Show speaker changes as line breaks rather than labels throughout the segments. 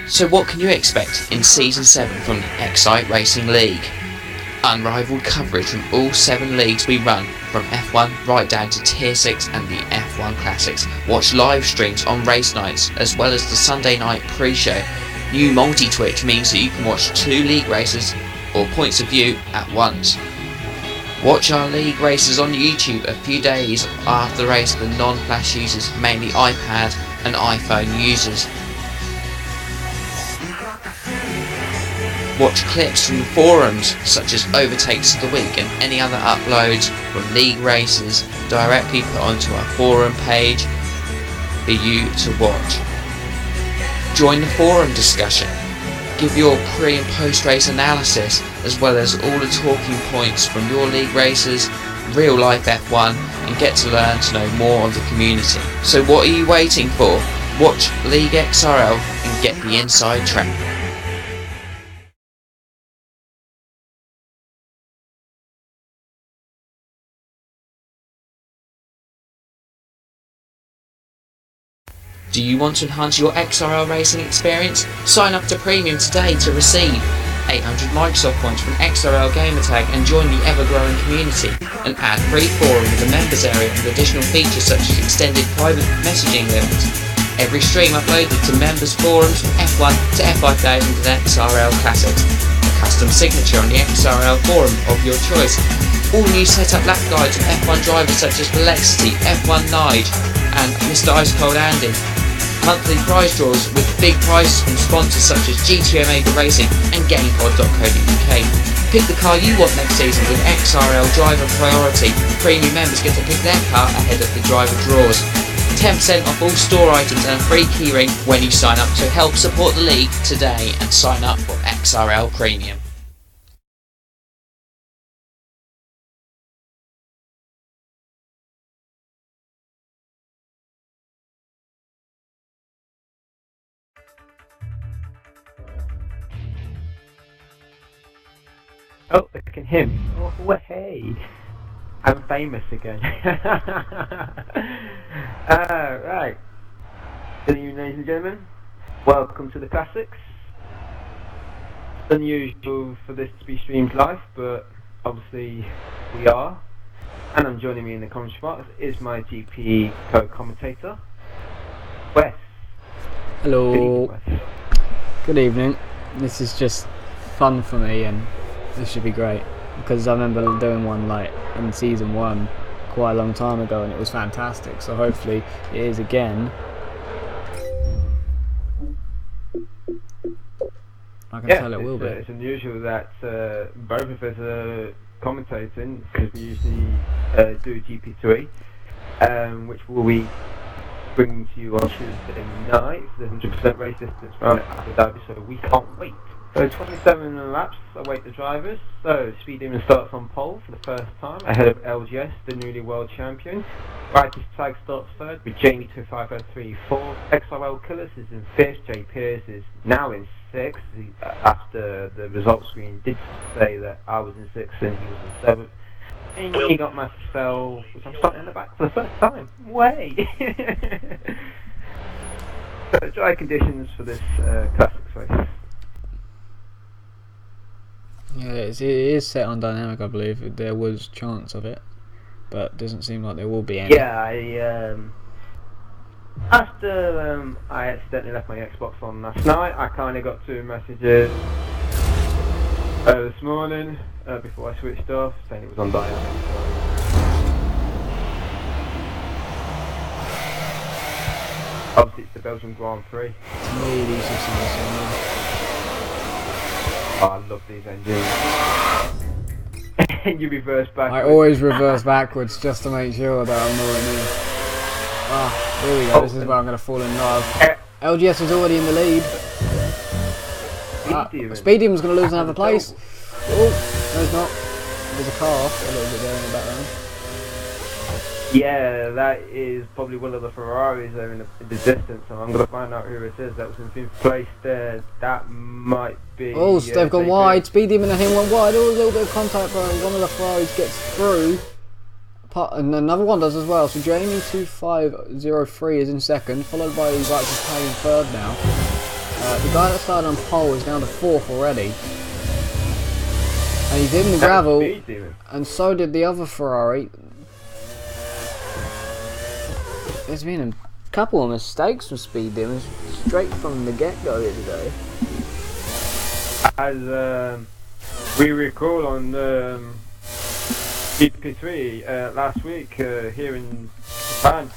So what can you expect in Season 7 from the Excite Racing League? Unrivaled coverage from all 7 leagues we run, from F1 right down to Tier 6 and the F1 Classics. Watch live streams on race nights, as well as the Sunday night pre-show. New multi-twitch means that you can watch 2 league races or points of view at once. Watch our league races on YouTube a few days after the race for non-Flash users, mainly iPad and iPhone users. Watch clips from the forums such as overtakes of the week and any other uploads from league races directly put onto our forum page for you to watch. Join the forum discussion. Give your pre and post race analysis, as well as all the talking points from your league races, real life F1, and get to learn to know more of the community. So what are you waiting for? Watch League XRL and get the inside track. Do you want to enhance your XRL racing experience? Sign up to Premium today to receive 800 Microsoft points from XRL Gamertag and join the ever-growing community. An ad-free forum with a members area and additional features such as extended private messaging limits. Every stream uploaded to members forums from F1 to F5000 and XRL Classics. A custom signature on the XRL forum of your choice. All new setup lap guides from F1 drivers such as Velocity, F1 Nige and Mr. Ice Cold Andy. Monthly prize draws with big prizes from sponsors such as GTO Mega Racing and GamePod.co.uk. Pick the car you want next season with XRL Driver Priority. Premium members get to pick their car ahead of the driver draws. 10% off all store items and a free keyring when you sign up, to help support the league today and sign up for XRL Premium.
Oh, I can hear me. Oh, hey. I'm famous again. Right. Good evening, ladies and gentlemen. Welcome to the Classics. It's unusual for this to be streamed live, but obviously we are. And I'm joining me in the commentary box is my GP co-commentator, Wes.
Hello.
Good evening, Wes.
Good evening. This is just fun for me, and this should be great because I remember doing one like in season 1 quite a long time ago, and it was fantastic. So hopefully it is again. I can tell it will be.
It's unusual that both of us are commentating, because we usually do GP3, which will be bringing to you on Tuesday night, the 100% race distance round at Abu Dhabi, so we can't wait. So 27 laps await the drivers. So Speed Demon starts on pole for the first time, ahead of LGS, the newly world champion. Righteous Tag starts third with Jamie 2503 fourth. XRL Killers is in fifth. Jay Pierce is now in sixth. After the results screen did say that I was in sixth and he was in seventh. And you got myself, which I'm starting in the back for the first time. Way! So dry conditions for this classics race.
Yeah, it is set on dynamic, I believe. There was chance of it, but doesn't seem like there will be any.
Yeah, after I accidentally left my Xbox on last night, I kind of got 2 messages this morning before I switched off, saying it was on dynamic. Obviously, it's the Belgian Grand Prix.
Really
Oh, I love these engines. And you reverse backwards.
I always reverse backwards just to make sure that I'm not in. Ah, here we go. This is where I'm going to fall in love. LGS is already in the lead. Speed Demon's going to lose another place. Oh, no, it's not. There's a car a little bit there in the background.
Yeah, that is probably one of the Ferraris there in the distance, and I'm going to find out who it is. That was in 5th place there. That might be...
Oh, they've gone wide. Speed Demon and him went wide. Oh, a little bit of contact, but one of the Ferraris gets through. And another one does as well. So Jamie 2503 is in second, followed by Righteous Tag in third now. The guy that started on pole is down to 4th already. And he did in the gravel, and so did the other Ferrari. There's been a couple of mistakes from Speed Demons straight from the get-go here today.
As we recall on GP3 last week here in Japan,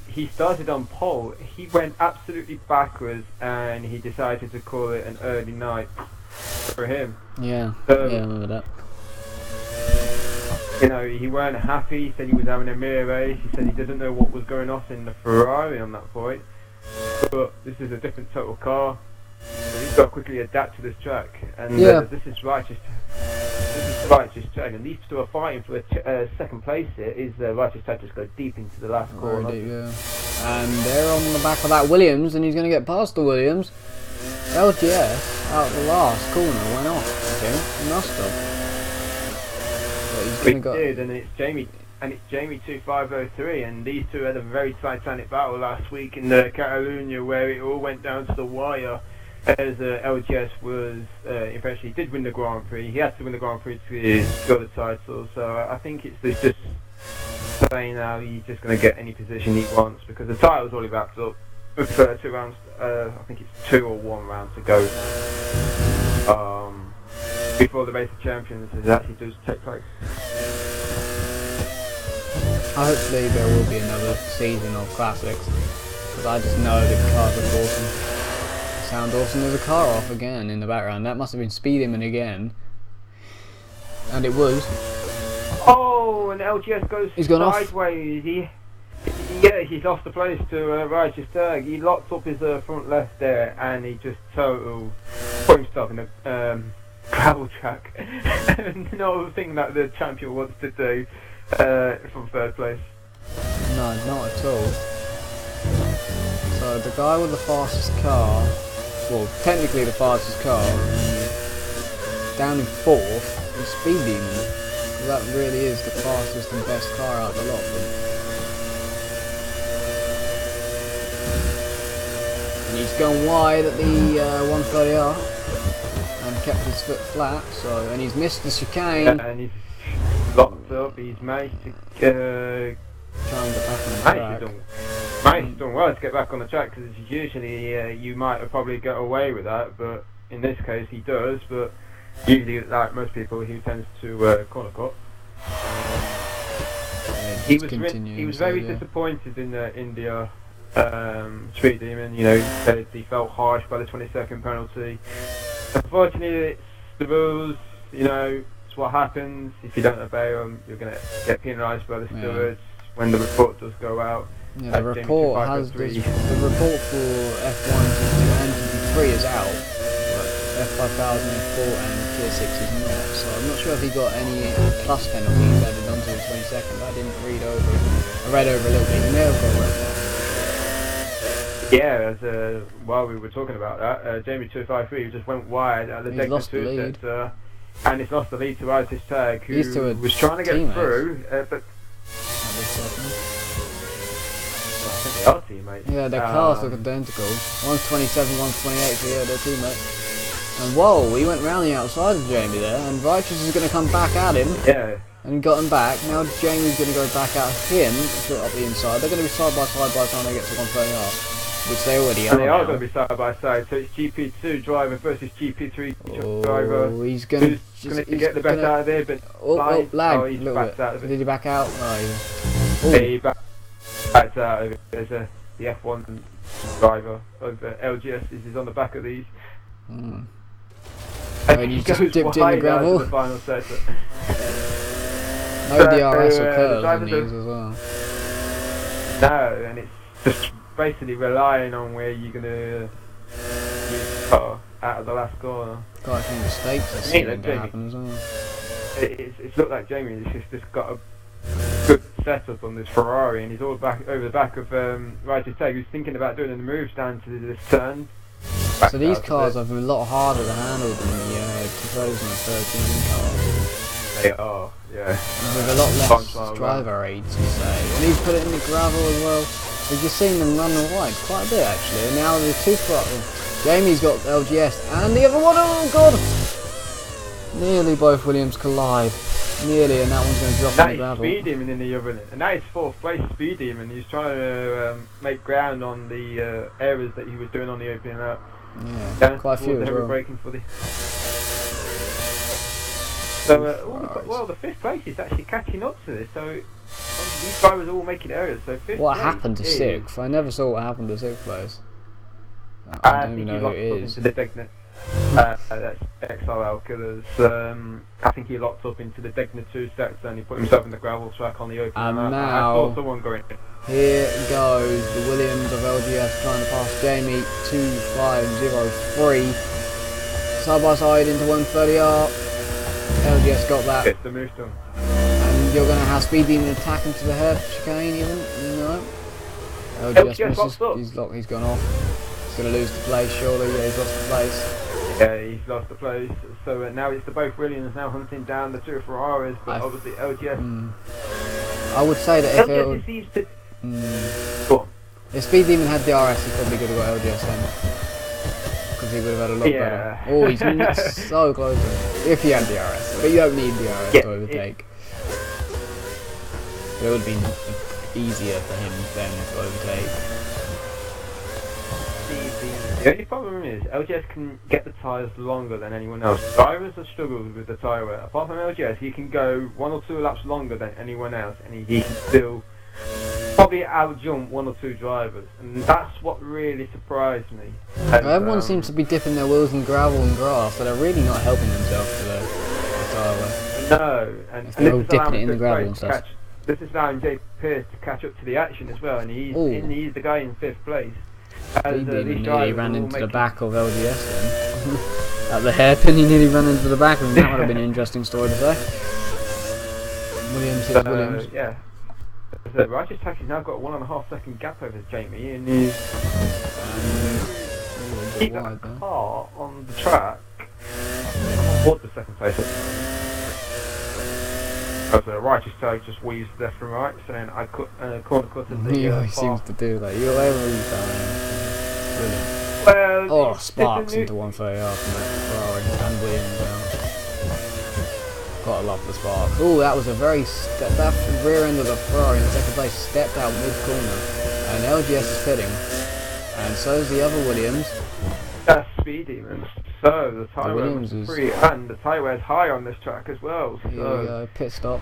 he started on pole. He went absolutely backwards, and he decided to call it an early night for him.
Yeah,
So,
yeah, I remember that.
You know, he weren't happy. He said he was having a mirror race. He said he didn't know what was going on in the Ferrari on that point. But this is a different total car. So he's got to quickly adapt to this track. And this is righteous. This is the righteous track. And these two are fighting for a second place here. Is the righteous track just go deep into the last corner?
Deep, yeah. And they're on the back of that Williams, and he's going to get past the Williams. LGS out the last corner went off. I think he must have.
He did, and it's Jamie 2503, and these two had a very titanic battle last week in Catalonia, where it all went down to the wire. As LGS was eventually did win the Grand Prix. He had to win the Grand Prix to secure the title. So I think it's just saying now he's just going to get any position he wants, because the title's already wrapped up with 2 rounds. I think it's 2 or 1 round to go before the Race of Champions actually does take place.
Hopefully there will be another season of classics, because I just know the cars are awesome. Sound awesome. There's a car off again in the background. That must have been Speed Demon again, and it was.
Oh, and LGS goes sideways. He's lost the place to Righteous Tag. He locked up his front left there, and he just total put himself in a gravel track. No thing that the champion wants to do from 3rd place.
No, not at all. So the guy with the fastest car, well, technically the fastest car, down in 4th is Speed Demon. That really is the fastest and best car out of the lot. And he's gone wide at the 130R and kept his foot flat. So, and he's missed the chicane.
Yeah, and he's locked up. He's managed to
try and get back on the track.
He's done well to get back on the track, because usually you might have probably got away with that, but in this case he does. But usually, like most people, he tends to corner cut. He was very disappointed in the India Speed Demon. You know, he said he felt harsh by the 20-second penalty. Unfortunately, it's the rules. You know, it's what happens. If you don't obey them, you're going to get penalised by the stewards when the report does go out.
Yeah, the report for F1 and GP3 is out, but F5000 is 4 and Tier 6 is not. So I'm not sure if he got any plus penalties added onto the 22nd. I didn't read over. I read over a little bit. He may have got red.
Yeah, while we were talking about that, Jamie 253 just went wide at the Degner 2 sector, and he's lost the lead to Righteous Tag, who was trying to get through, but. Teammates.
Yeah, their cars look identical. One's 27, one's 28, so yeah, they're teammates. And whoa, he went round the outside of Jamie there, and Righteous is going to come back at him.
Yeah.
And he got him back. Now Jamie's going to go back at him, up the inside. They're going to be side by the time they get to 130R, which they already are.
And they are going to be side by side. So it's GP2 driver versus GP3 driver.
He's going
to get the best out of there, but
lag.
He's backed out of it.
Did he back out? No.
He backed out of it. There's the F1 driver of LGS is on the back of these.
And
he
just
goes
dipped in the gravel.
The final sector.
No DRS or curves on these as well.
No, and it's just basically relying on where you're going to use the car out of the last corner.
Quite a few mistakes that seem to happen as well.
It's looked like Jamie has just got a good setup on this Ferrari, and he's all back over the back of Righteous Tag, who's thinking about doing the moves down to this turn.
So these cars are a lot harder to handle than the 2013 cars.
They are, yeah.
With a lot less driver aids, you say. And he's put it in the gravel as well. We've just seen them run wide quite a bit actually. And now the two Jamie's got LGS and the other one, oh god! Nearly both Williams collide. Nearly, and that one's going to drop in the gravel.
Speed Demon in the other, and that is 4th place Speed Demon. He's trying to make ground on the errors that he was doing on the opening lap.
Yeah, quite a few as well.
Braking for the... So, the 5th place is actually catching up to this. So these drivers are all making errors. So 5th
what
place
happened to
is...
6th? I never saw what happened to 6th place.
I
don't even
think
know
he
who it
locked
is.
up into the Degner. That's XRL Killers. I think he locked up into the Degner 2 sector and he put himself in the gravel track on the open.
And
I
now
saw someone going.
here goes the Williams of LGS trying to pass Jamie 2503. Side by side into 130R. LGS got that.
Gets the move done.
And you're going to have Speed Demon attack into the hair chicane even. No. LGS misses. He's gone off. He's going to lose the place surely. Yeah, he's lost the place.
Yeah, he's lost the place. So now it's the both Williams now hunting down the 2 Ferraris, but obviously LGS.
I would say that if
LGS seems to. Go on.
If Speed Demon had DRS, he probably could have got LGS then. Because he would have had a lot better. Oh, he's so close. If he had DRS. But you don't need DRS to overtake. But it would have been easier for him then to overtake.
The only problem is LGS can get the tyres longer than anyone else. Drivers have struggled with the tyre wear. Apart from LGS, he can go 1 or 2 laps longer than anyone else, and he can still probably out-jump 1 or 2 drivers. And that's what really surprised me. And,
everyone seems to be dipping their wheels in gravel and grass, so they're really not helping themselves for the tyre wear.
No, and
they're all dipping it in the gravel and stuff.
This is allowing Jay Pierce to catch up to the action as well, and he's the guy in 5th place.
Speed Demon nearly ran into the back of LGS then. At the hairpin he nearly ran into the back of him. That would have been an interesting story to say. Williams hits Williams.
Yeah. So Righteous Taxi's now got a 1.5 second gap over Jamie, and he's got a car on the track on the 2nd place. So Righteous Tag just weaves left and right, saying I cut corner cut at the
he seems to do that. You'll ever use that. Brilliant.
Well,
sparks into 130R from that Ferrari and Williams now. Gotta love the sparks. Oh, that was a very that rear end of the Ferrari in the 2nd place stepped out mid corner, and LGS is pitting, and so is the other Williams.
That's Speed Demon. So the tyre wear is free, and the tyre wear is high on this track as well. So.
Here we go, pit stop.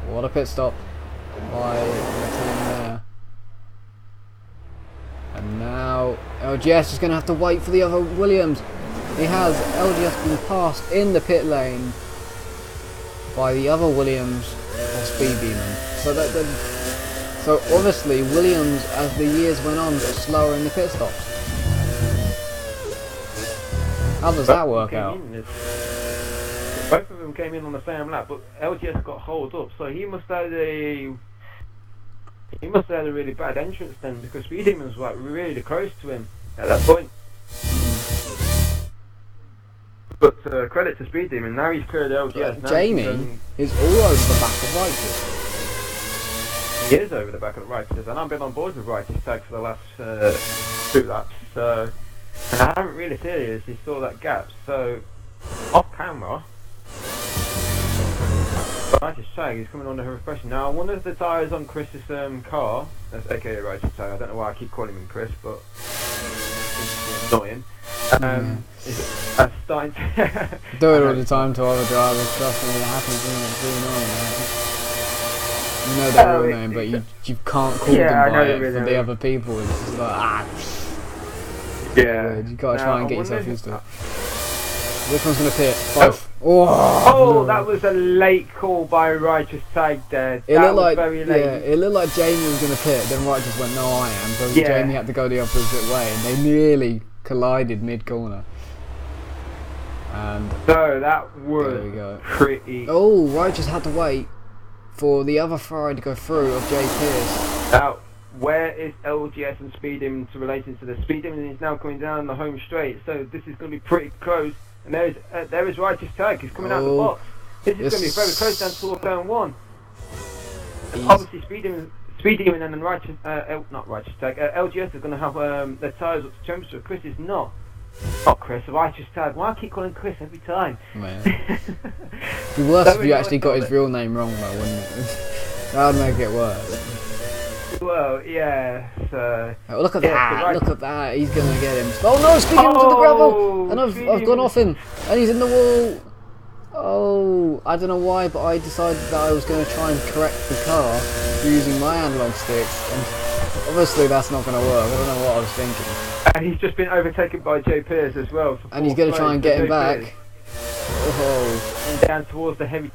What a pit stop by the team there. And now LGS is going to have to wait for the other Williams. He has LGS been passed in the pit lane by the other Williams of Speed Demon. So obviously Williams, as the years went on, got slower in the pit stops. How does that work out?
Both of them came in on the same lap, but LGS got holed up, so he must have had a really bad entrance then, because Speed Demon was like really close to him at that point. But credit to Speed Demon, now he's cleared LGS.
Jamie is all over the back of Righteous.
He is over the back of the Righteous, and I've been on board with Righteous Tag for the last 2 laps, so, and I haven't really seriously saw that gap, so off camera, Righteous Tag is coming on to her refreshing. Now I wonder if the tyres on Chris's car, that's aka Righteous Tag, I don't know why I keep calling him Chris, but it's annoying. Is starting to
do it all the time to other drivers, trust me, it happens when it's really annoying. You know their real name, but you can't call them by it for the other people. It's just like you gotta try and get yourself used to it. Which one's gonna pit? Both.
Oh, that was a late call by Righteous Tag there.
It looked like it looked like Jamie was gonna pit, then Righteous went, no I am, so Jamie had to go the opposite way, and they nearly collided mid corner. And
so that was pretty.
Oh, Righteous had to wait for the other Ferrari to go through of Jay Pierce.
Now, where is LGS and Speed Demon relating to this? Speed Demon is now coming down the home straight, so this is going to be pretty close. And there is Righteous Tag. He's coming out of the box. This is going to be very close down towards turn 1. Obviously, Speed Speed Demon and then not Righteous Tag. LGS is going to have their tyres up to temperature. Chris is not. Not Chris, Righteous Tag. Why I keep calling Chris every time?
Man. It'd be worse if you actually got his real name wrong, though, wouldn't it? That would make it worse.
Well, yeah. So,
oh, look at that! Look at that! He's gonna get him. Oh no! Speed Demon's in the gravel, and I've gone off him, and he's in the wall. Oh, I don't know why, but I decided that I was going to try and correct the car using my analog sticks, and obviously that's not going to work. I don't know what I was thinking.
And he's just been overtaken by Joe Pierce as well.
And he's going to try and get him back. Oh.
And down towards the heavy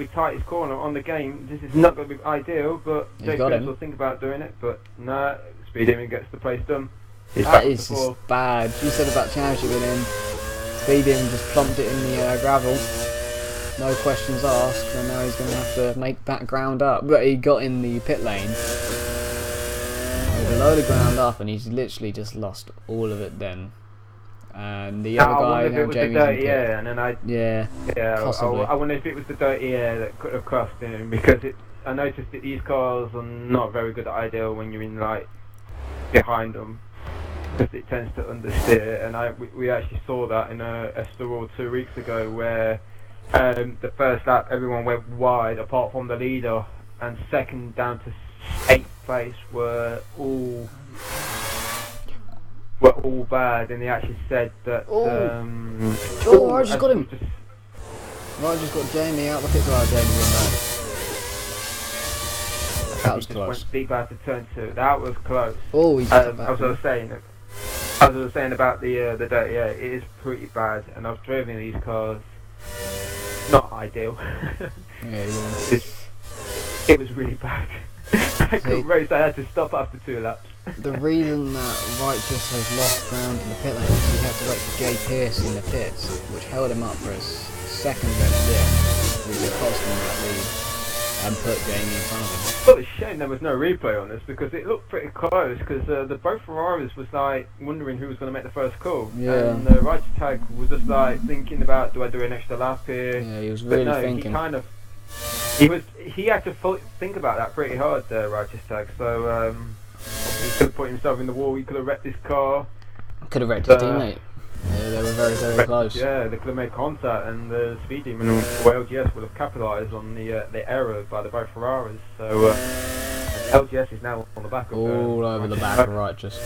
tightest corner on the game. This is not going to be ideal, but Joe Pierce will think about doing it. But no, Speed Demon gets the place done.
That is just bad. You said about championship winning. Speed Demon just plumped it in the gravel. No questions asked, and now he's going to have to make that ground up. But he got in the pit lane with a load of ground up, and he's literally just lost all of it then. And the other guy, now Jamie's in pit.
And then
possibly.
I wonder if it was the dirty air that could have cost him, because I noticed that these cars are not very good at ideal when you're in like behind them, because it tends to understeer. And we actually saw that in a Stroll 2 weeks ago, where the first lap everyone went wide apart from the leader, and second down to 8th place were all bad, and he actually said that
I just got him. I just got Jamie out the pit guard. Jamie went back. That was close.
Went deep out of turn 2. That was close.
Oh, he's
as I was saying about the dirty air, it is pretty bad, and I've driven these cars. Not ideal.
Yeah,
it was really bad. I couldn't race. I had to stop after 2 laps.
The reason that Righteous has lost ground in the pit lane is he had to wait for Jay Pierce in the pits, which held him up for a second red dip, which cost him that lead and put Jamie in front of him.
Well, it's a shame there was no replay on this, because it looked pretty close, because both Ferraris was like wondering who was going to make the first call.
Yeah.
And Righteous Tag was just like thinking about, do I do an extra lap here?
Yeah, he was really thinking.
He had to think about that pretty hard there, Righteous Tag. So he could have put himself in the wall. He could have wrecked his car.
Could have wrecked his teammate. Yeah, they were very, very close.
Yeah, they could have made contact, and the Speed Demon or LGS would have capitalised on the error by the both Ferraris. So LGS is now on the back of
all over the back of Righteous.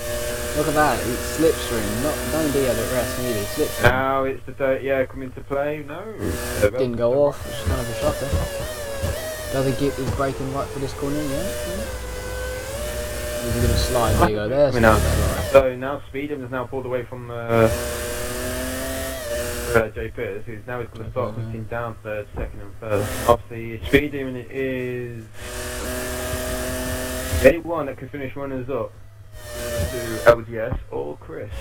Look at that, it's slipstream. Don't be at rest neither. Slipstream.
Now it's the dirty air coming into play. No,
didn't go off, which is kind of a shocker. Does he get his braking right for this corner? Yeah. He's going to slide. There you go. There's
so now Speed Demon has now pulled away from Jay Pierce, who's now going to start putting down third, second, and first. Obviously, Speed Demon is the only one that can finish runners up to LGS or Chris.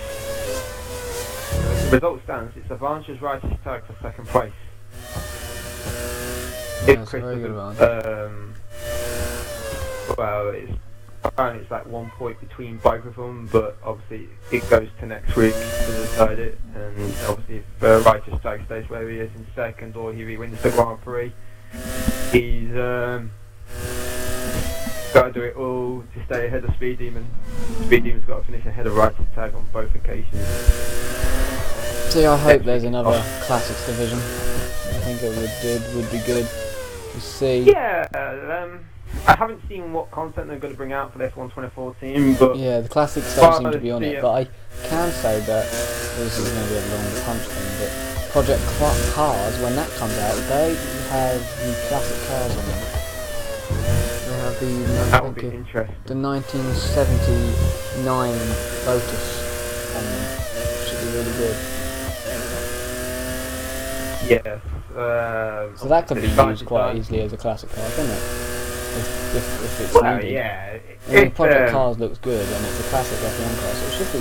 The result stands. It's advantage Righteous Tag for second place. If Chris doesn't, apparently it's like 1 point between both of them, but obviously it goes to next week to decide it. And obviously if Righteous Tag stays where he is in second, or he wins the Grand Prix, he's got to do it all to stay ahead of Speed Demon. Speed Demon's got to finish ahead of Righteous Tag on both occasions.
See, I hope there's another Classics division. I think it would be good to see.
Yeah, I haven't seen what content they're going to bring out for F1 2014, but
yeah, the Classics don't seem to be on it. But I can say that this is going to be a long punch thing. But Project Cars, when that comes out, they have the classic cars on them. They have the 1979 Lotus on them. Should be really good.
Yes.
So that could be used quite easily as a classic car, couldn't it? If it's needed.
Yeah.
Project Cars looks good, and it's a classic F1 car, so it should be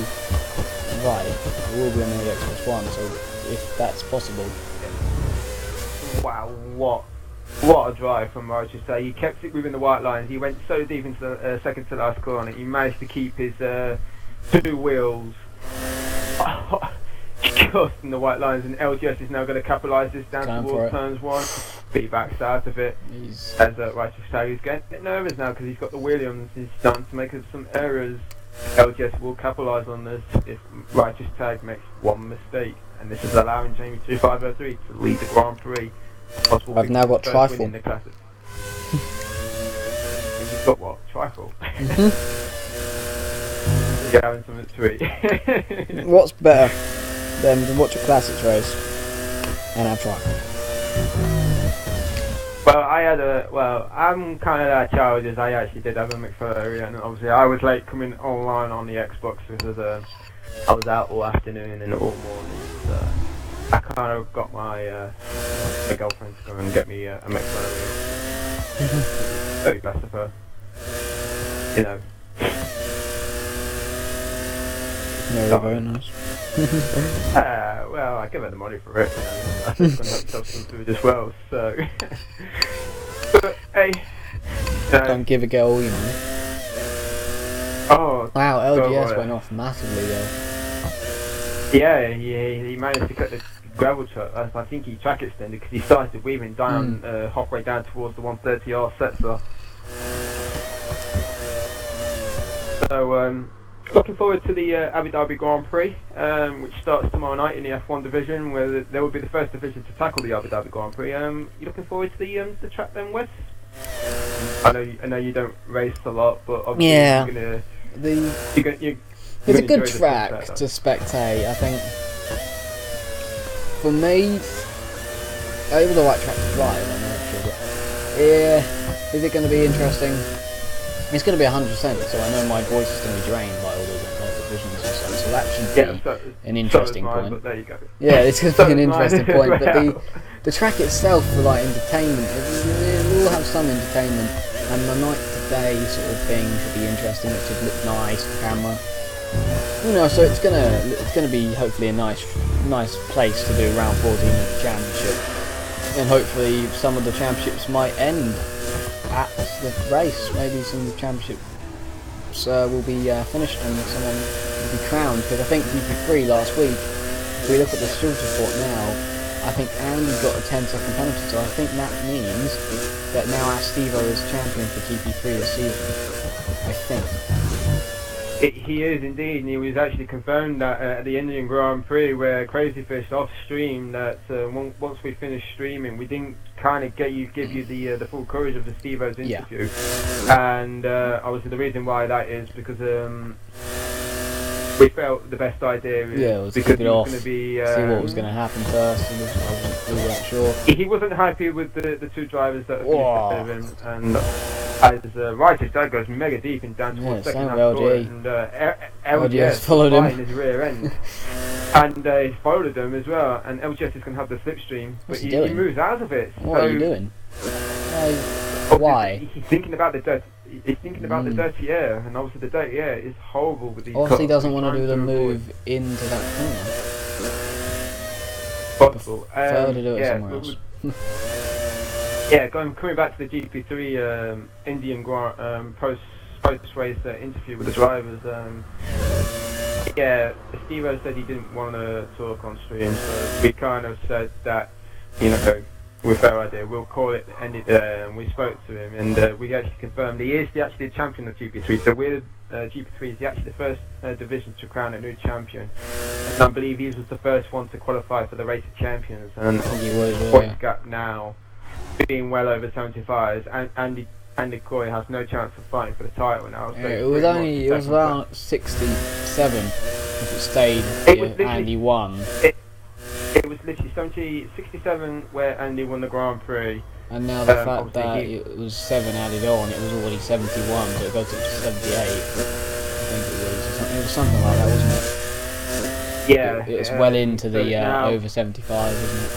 right. It will be on the Xbox One, so if that's possible.
Wow, what a drive from Righteous Tag. He kept it within the white lines. He went so deep into the second to last corner. He managed to keep his 2 wheels crossed in the white lines, and LGS is now going to capitalise this down
Going for
towards
it.
turns 1. Be backs out of it.
He's
As Righteous Tag is getting a bit nervous now because he's got the Williams. He's starting to make some errors. LGS will capitalise on this if Righteous Tag makes one mistake, and this is allowing Jamie 2503 to lead the Grand Prix. Possible
I've now got
first
trifle.
win in the classic. And you've got what? Trifle. You're having something sweet.
What's better than to watch a classics race and have trifle?
Well, I'm kind of that child as I actually did have a McFlurry, and obviously I was late coming online on the Xbox because I was out all afternoon and all morning, so I kind of got my girlfriend to come and get me a McFlurry. Very blessed of her. You know.
Yeah, very nice.
Well, I give her the money for it. You know. I think I'm going to have myself some food as well, so... But, hey...
Don't give a girl all your money.
Oh...
Wow, LGS went off massively though.
Yeah, he managed to cut the gravel truck. I think he track extended because he started weaving down, halfway down towards the 130R sector. So, looking forward to the Abu Dhabi Grand Prix, which starts tomorrow night in the F1 division, where there will be the first division to tackle the Abu Dhabi Grand Prix. You looking forward to the track then, Wes? I know you don't race a lot, but obviously
Yeah.
you're gonna
It's a good
enjoy the
track
sunset,
to spectate. I think for me, it was the right track to drive. I'm not sure, but yeah, is it going to be interesting? It's going to be 100%. So I know my voice is going to be drained by all those divisions and stuff. So that should be an interesting
mine,
point.
but there you go.
Yeah, it's going to be an interesting point. But
Well.
the track itself, for like entertainment, it will have some entertainment. And the night to day sort of thing should be interesting. It should look nice, the camera. You know, so it's gonna be hopefully a nice place to do round 14 of the championship, and hopefully some of the championships might end at the race. Maybe some of the championships will be finished and someone will be crowned. Because I think GP3 last week, if we look at the short report now, I think Andy got a 10-second penalty. So I think that means that now Astivo is champion for GP3 this season. I think.
He is indeed, and he was actually confirmed that at the Indian Grand Prix, where Crazyfish off stream, that once we finished streaming, we didn't kind of give you the full coverage of the Steve-O's interview, and obviously the reason why that is because we felt the best idea is
was
because
keep it off,
going to be
see what was going to happen first, and we weren't sure.
He wasn't happy with the two drivers that finished ahead of him, and as Righteous Tag goes mega deep in down towards second half floor, and LGS
followed him
in his rear end, and he followed them as well, and LGS is going to have the slipstream, but he moves out of it.
What are you doing? Why?
He's thinking about the dirt. He's thinking about the dirty air, and obviously the dirty air is horrible with these
Obviously, he
cars.
doesn't want to do the move into that corner.
Possible.
Prefer to do it somewhere else.
Yeah, coming back to the GP3 Indian post-race interview with the drivers. Yeah, Steve-O said he didn't want to talk on stream, so we kind of said that, you know, with our idea, we'll call it ended there, and we spoke to him, and we actually confirmed he is actually the champion of GP3. So we're GP3 is actually the first division to crown a new champion, and I believe he was the first one to qualify for the Race of Champions, and the points gap now being well over 75, and Andy Coy has no chance of fighting for the title now. So
it was around 67 if it stayed. Andy won.
It was literally 67 where Andy won the Grand Prix.
And now the fact that it was 7 added on, it was already 71, so it goes up to 78. I think it was something like that, wasn't it?
Yeah.
It's well into the over 75, isn't it?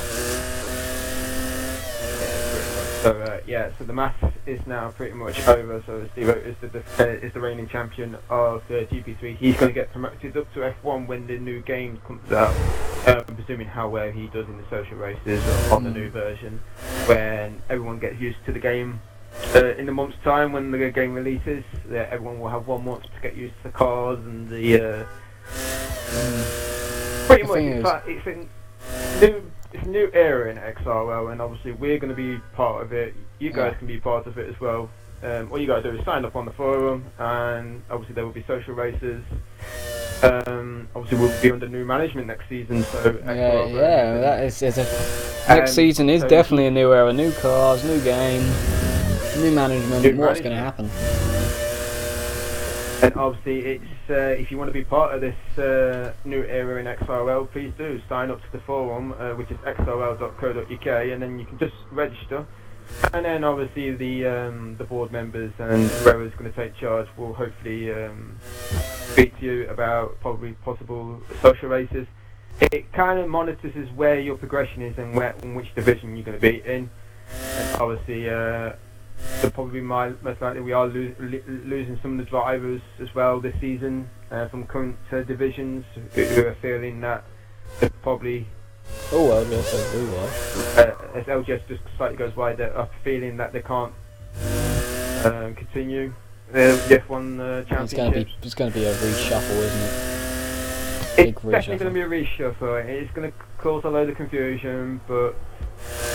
So the math is now pretty much over. So Steve is the reigning champion of GP3. He's going to get promoted up to F1 when the new game comes out. Presuming how well he does in the social races on the new version, when everyone gets used to the game. In a month's time, when the game releases, everyone will have 1 month to get used to the cars and the Pretty
The
much,
thing
it's
is-
like it's a new era in XRL, and obviously we're going to be part of it. You guys
Yeah.
can be part of it as well. All you got to do is sign up on the forum, and obviously there will be social races. Obviously we'll be under new management next season, so
Yeah, that is. Next season is
so-
definitely a new era, new cars, new game, new management.
New
What's going to
management.
happen?
And obviously, it's if you want to be part of this new era in XRL, please do sign up to the forum, which is xrl.co.uk, and then you can just register. And then obviously the board members and whoever's going to take charge will hopefully speak to you about probably possible social races. It kind of monitors where your progression is and in which division you're going to be in. And obviously, probably most likely we are losing some of the drivers as well this season from current divisions who are feeling that they're probably
Oh, well, yes, I do. What?
as LGS just slightly goes by, they're feeling that they can't continue the F1 championships.
It's going to be a reshuffle, isn't it?
It's
big
definitely going to be a reshuffle. It's going to cause a load of confusion, but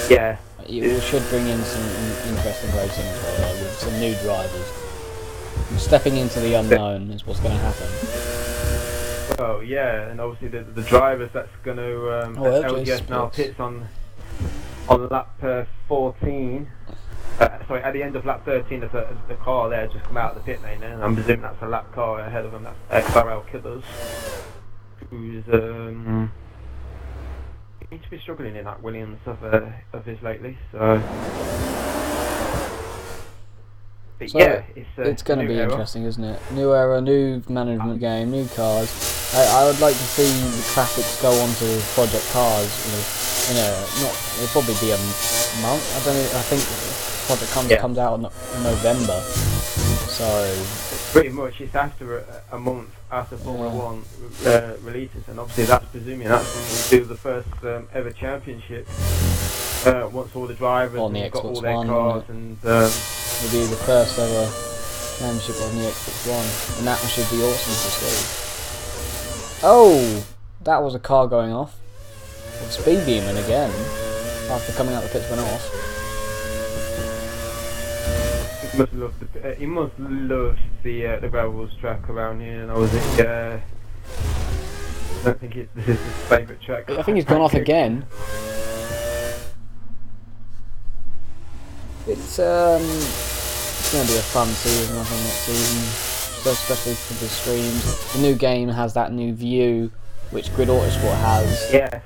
yeah.
It should bring in some interesting racing as well, like, with some new drivers. Stepping into the unknown is what's going to happen.
Well, yeah, and obviously the drivers that's going to LGS now pits on lap 14. Sorry, at the end of lap 13, there's the car there just come out of the pit lane, and I'm presuming that's a lap car ahead of them. That's XRL Killers, who's seems to be struggling in that Williams of his lately. So yeah,
it's going to be interesting, isn't it? New era, new management game, new cars. I would like to see the graphics go onto Project Cars. It'll probably be a month. I don't know. I think Project Cars comes out in November. So
pretty much it's after a month after Formula One releases, and obviously that's presuming that's when we do the first ever championship. Once all the drivers
on the
got
Xbox
all their
One,
cars and
it'll be the first ever championship on the Xbox One, and that should be awesome to see. Oh, that was a car going off. Speed beaming again after coming out the pits went off.
He must love the gravels track around here, and I don't think this is his favourite track.
I think he's gone off again. It's going to be a fun season, I think, next season, especially for the streams. The new game has that new view, which Grid Autosport has.
Yeah.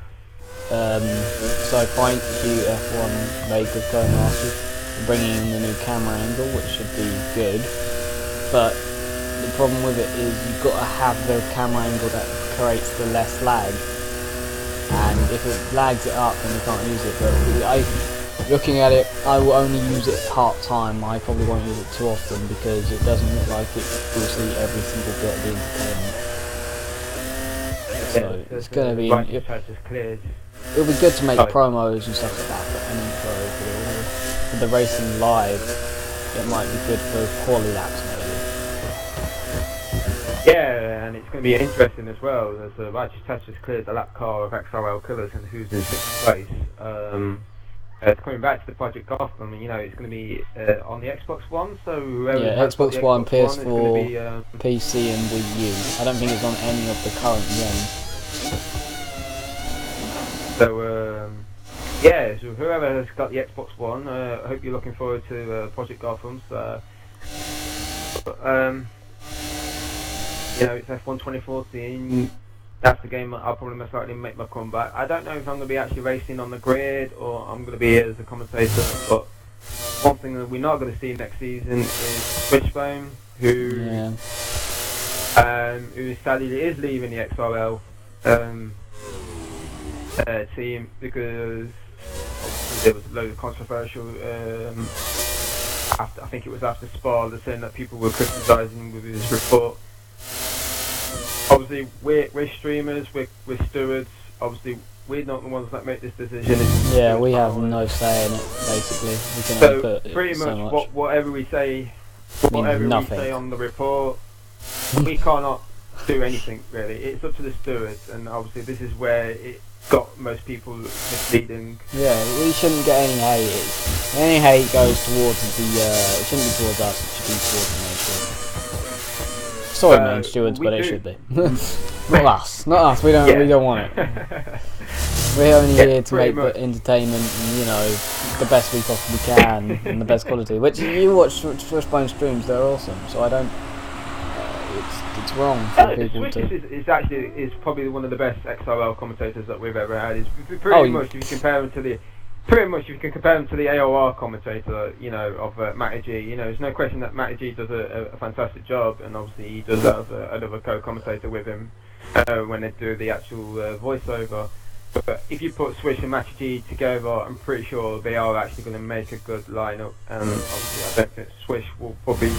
So thank you F1 Vegas going after bringing in the new camera angle, which should be good. But the problem with it is you've got to have the camera angle that creates the less lag. And if it lags it up, then you can't use it. But looking at it, I will only use it part time. I probably won't use it too often because it doesn't look like it will see every single bit of the entertainment. So it's going to be. It'll be good to make promos and stuff like that, but for the racing live, it might be good for quali laps maybe.
Yeah, and it's going to be interesting as well. There's a Righteous Touch has cleared the lap car of XRL Killers and who's in 6th place. Coming back to the Project Gotham, it's going to be on the Xbox One, so whoever has
Xbox One,
Xbox
PS4,
One is going to be,
PC and Wii U. I don't think it's on any of the current games.
So so whoever has got the Xbox One, I hope you're looking forward to Project Gotham. So, it's F1 2014. That's the game I'll probably most likely make my comeback. I don't know if I'm going to be actually racing on the grid or I'm going to be here as a commentator, but one thing that we're not going to see next season is Wishbone, who sadly is leaving the XRL team because there was a load of controversial I think it was after Spa, they're saying that people were criticising with his report. Obviously we're streamers, we're stewards, obviously we're not the ones that make this decision.
Yeah, we have no say in it, basically. We can
so
only put
pretty
so
much
much.
whatever we say
Means nothing.
on the report, we cannot do anything really. It's up to the stewards, and obviously this is where it got most people misleading.
Yeah, we shouldn't get any hate. Any hate goes towards the. It shouldn't be towards us. It should be towards the main stewards. Sorry, main stewards, but it should be. Not us. Not us. We don't want it. We're only here to make the entertainment and, you know, the best we possibly can and the best quality. Which you watch Swishbone streams, they're awesome. So I don't. It's wrong for people to.
Is probably one of the best XRL commentators that we've ever had. It's pretty much if you compare him to the. Pretty much, if you can compare him to the AOR commentator, you know, of Matty G, you know, there's no question that Matty G does a fantastic job, and obviously he does have another co-commentator with him when they do the actual voiceover. But if you put Swish and Matty G together, I'm pretty sure they are actually going to make a good lineup, and obviously I don't think Swish will probably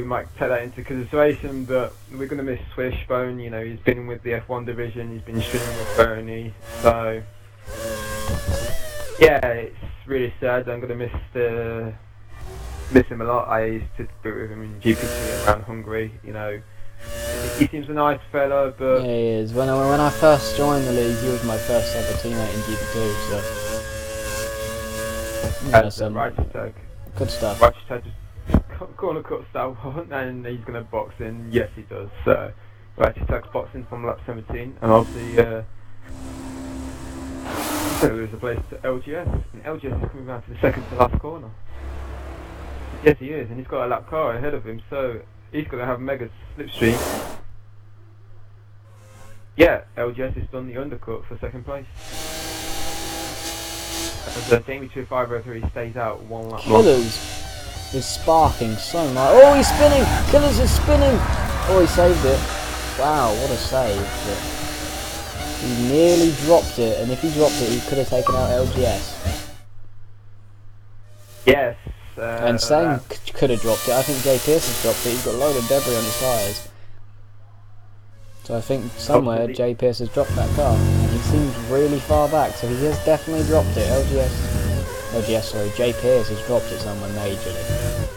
might take that into consideration, but we're going to miss Swishbone. You know, he's been with the F1 division, he's been streaming with Bernie, so yeah, it's really sad. I'm going to miss him a lot. I used to do with him in GP2 around Hungary. You know, he seems a nice fella, but
yeah, he is. When I first joined the league, he was my first ever teammate in GP2. So
that's Righteous Tag.
Good stuff.
Righteous Tag just corner cut style, and he's going to box in. Yes, he does. So Righteous Tag's boxing from lap 17, and obviously. So there's a place to LGS, and LGS is coming down to the second to last corner. Yes, he is, and he's got a lap car ahead of him, so he's going to have mega slipstream. Yeah, LGS has done the undercut for second place. And Jamie 2503 stays out one lap.
Killers is sparking so much. Oh, he's spinning! Killers is spinning! Oh, he saved it. Wow, what a save. He nearly dropped it, and if he dropped it, he could have taken out LGS.
Yes.
And Sam could have dropped it. I think Jay Pierce has dropped it. He's got a load of debris on his tyres. So I think somewhere Jay Pierce has dropped that car. And he seems really far back, so he has definitely dropped it. Jay Pierce has dropped it somewhere majorly.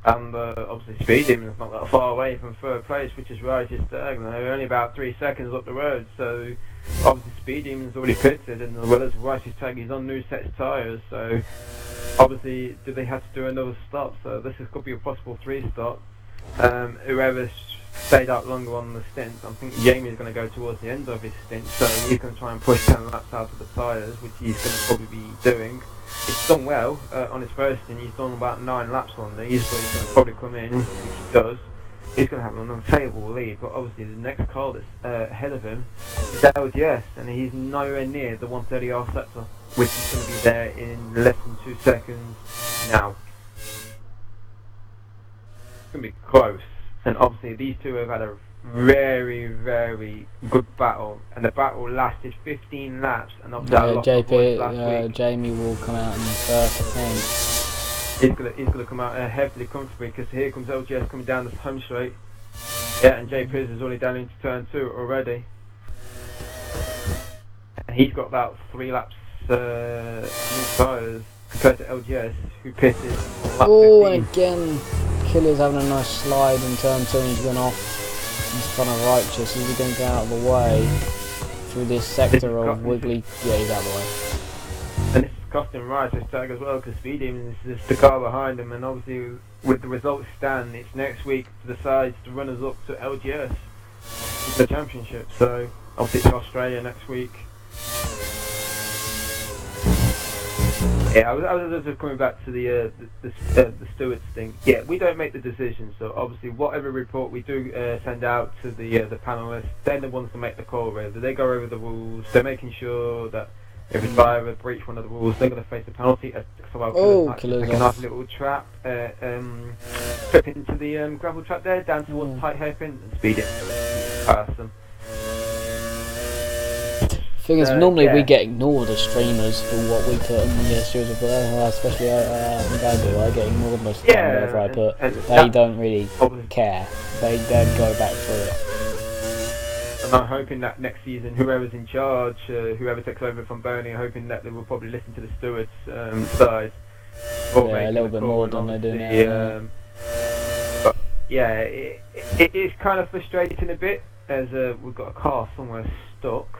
And obviously Speed Demon's not that far away from third place, which is Righteous Tag. They're only about 3 seconds up the road, so obviously Speed Demon's already pitted, and as well as Righteous Tag, he's on new sets of tyres, so obviously do they have to do another stop? So this could be a possible 3 stop. Whoever's stayed out longer on the stint, I think Jamie's going to go towards the end of his stint, so he's going to try and push 10 laps out of the tyres, which he's going to probably be doing. He's done well on his first stint. He's done about 9 laps on these, but he's going to probably come in, which he does. He's going to have an unfavourable lead, but obviously the next car that's ahead of him is LGS, and he's nowhere near the 130R sector, which is going to be there in less than 2 seconds now. It's going to be close, and obviously these two have had a very, very good battle, and the battle lasted 15 laps, and obviously
Jamie will come out in first, I think.
He's gonna come out heavily comfortably, because here comes LGS coming down the home straight. Yeah, and Jay Pierce is already down into turn 2 already, and he's got about 3 laps new tyres compared to LGS, who pitted on lap 15.
And again, Killer's having a nice slide in turn 2, and he's gone off. He's kind of Righteous. Is he going to get out of the way through this sector of Wiggly? Yeah, he's out of the way.
And this is costing Righteous Tag as well, because Speed Demon is just the car behind him, and obviously with the results stand, it's next week to decide the runners up to LGS, the championship. So obviously it's Australia next week. Yeah, I was just coming back to the stewards thing. Yeah, we don't make the decisions, so obviously whatever report we do send out to the panelists, they're the ones to make the call. Really, they go over the rules. They're making sure that if a driver breach one of the rules, they're going to face a penalty. So I'll like a nice little trap, trip into the gravel trap there, down towards the tight hairpin, and speed it past them.
Thing is, normally we get ignored as streamers for what we put in the stewards of especially I think I do. I get ignored most of the time whatever I put. They don't really care. They go back through it.
And I'm hoping that next season, whoever's in charge, whoever takes over from Bernie, I'm hoping that they will probably listen to the stewards' side.
Yeah, a little bit more than they do now.
yeah, it is kind of frustrating a bit as we've got a car somewhere stuck.